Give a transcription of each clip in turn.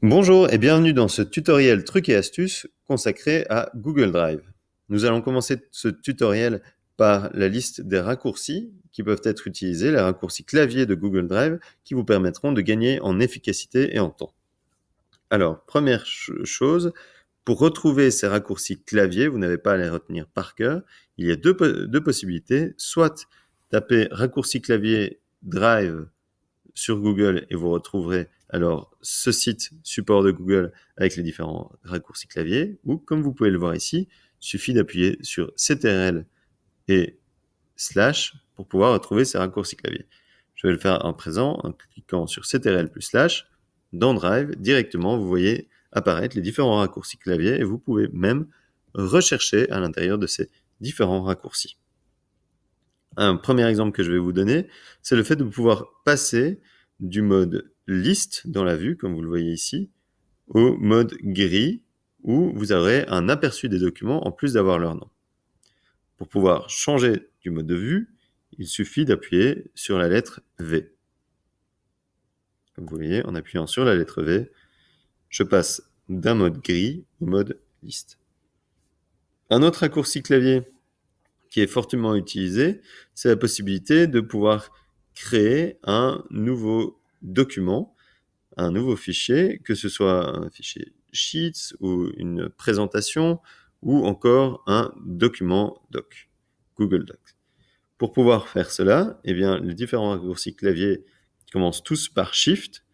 Bonjour et bienvenue dans ce tutoriel trucs et astuces consacré à Google Drive. Nous allons commencer ce tutoriel par la liste des raccourcis qui peuvent être utilisés, les raccourcis clavier de Google Drive qui vous permettront de gagner en efficacité et en temps. Alors, première chose, pour retrouver ces raccourcis clavier, vous n'avez pas à les retenir par cœur, il y a deux possibilités, soit taper raccourci clavier Drive sur Google et vous retrouverez alors ce site support de Google avec les différents raccourcis clavier, ou comme vous pouvez le voir ici, il suffit d'appuyer sur CTRL et / pour pouvoir retrouver ces raccourcis clavier. Je vais le faire en présent en cliquant sur CTRL plus / dans Drive. Directement, vous voyez apparaître les différents raccourcis clavier et vous pouvez même rechercher à l'intérieur de ces différents raccourcis. Un premier exemple que je vais vous donner, c'est le fait de pouvoir passer du mode liste dans la vue, comme vous le voyez ici, au mode gris, où vous aurez un aperçu des documents en plus d'avoir leur nom. Pour pouvoir changer du mode de vue, il suffit d'appuyer sur la lettre V. Comme vous voyez, en appuyant sur la lettre V, je passe d'un mode gris au mode liste. Un autre raccourci clavier qui est fortement utilisé, c'est la possibilité de pouvoir créer un nouveau document, un nouveau fichier, que ce soit un fichier Sheets ou une présentation ou encore un document doc, Google Docs. Pour pouvoir faire cela, eh bien, les différents raccourcis clavier commencent tous par Shift.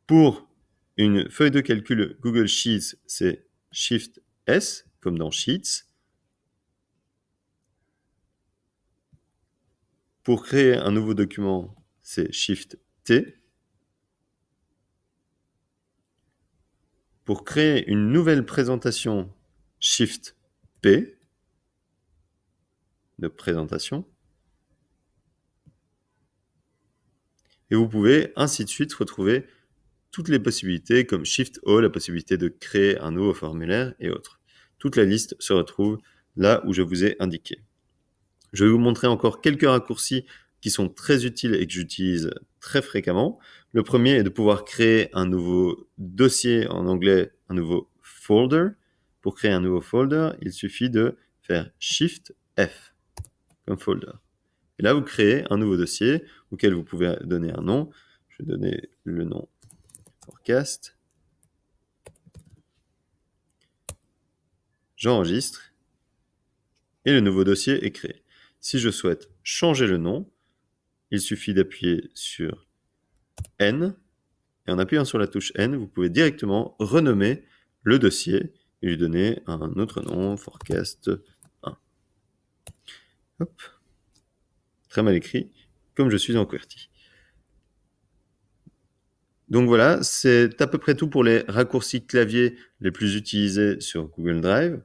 Pour une feuille de calcul Google Sheets, c'est Shift S, comme dans Sheets. Pour créer un nouveau document, c'est Shift T. Pour créer une nouvelle présentation, Shift P de présentation. Et vous pouvez ainsi de suite retrouver toutes les possibilités comme Shift O, la possibilité de créer un nouveau formulaire et autres. Toute la liste se retrouve là où je vous ai indiqué. Je vais vous montrer encore quelques raccourcis qui sont très utiles et que j'utilise très fréquemment. Le premier est de pouvoir créer un nouveau dossier, en anglais un nouveau folder. Pour créer un nouveau folder, il suffit de faire Shift F comme folder. Et là, vous créez un nouveau dossier auquel vous pouvez donner un nom. Je vais donner le nom Forecast. J'enregistre et le nouveau dossier est créé. Si je souhaite changer le nom, il suffit d'appuyer sur N, et en appuyant sur la touche N, vous pouvez directement renommer le dossier et lui donner un autre nom, Forecast 1. Hop. Très mal écrit, comme je suis en QWERTY. Donc voilà, c'est à peu près tout pour les raccourcis clavier les plus utilisés sur Google Drive.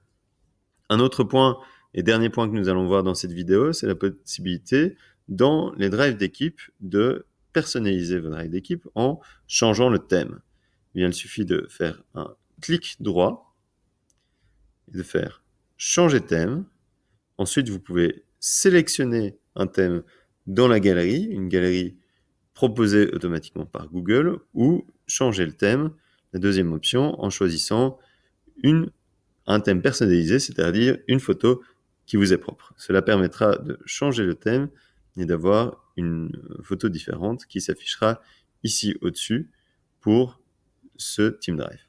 Un autre point, et dernier point que nous allons voir dans cette vidéo, c'est la possibilité dans les drives d'équipe de personnaliser vos drives d'équipe en changeant le thème. Eh bien, il suffit de faire un clic droit et de faire changer thème. Ensuite, vous pouvez sélectionner un thème dans la galerie, une galerie proposée automatiquement par Google, ou changer le thème, la deuxième option, en choisissant un thème personnalisé, c'est-à-dire une photo qui vous est propre. Cela permettra de changer le thème et d'avoir une photo différente qui s'affichera ici au-dessus pour ce Team Drive.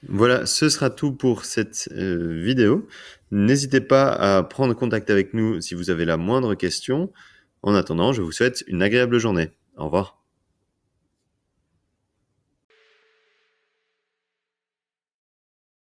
Voilà, ce sera tout pour cette vidéo. N'hésitez pas à prendre contact avec nous si vous avez la moindre question. En attendant, je vous souhaite une agréable journée. Au revoir.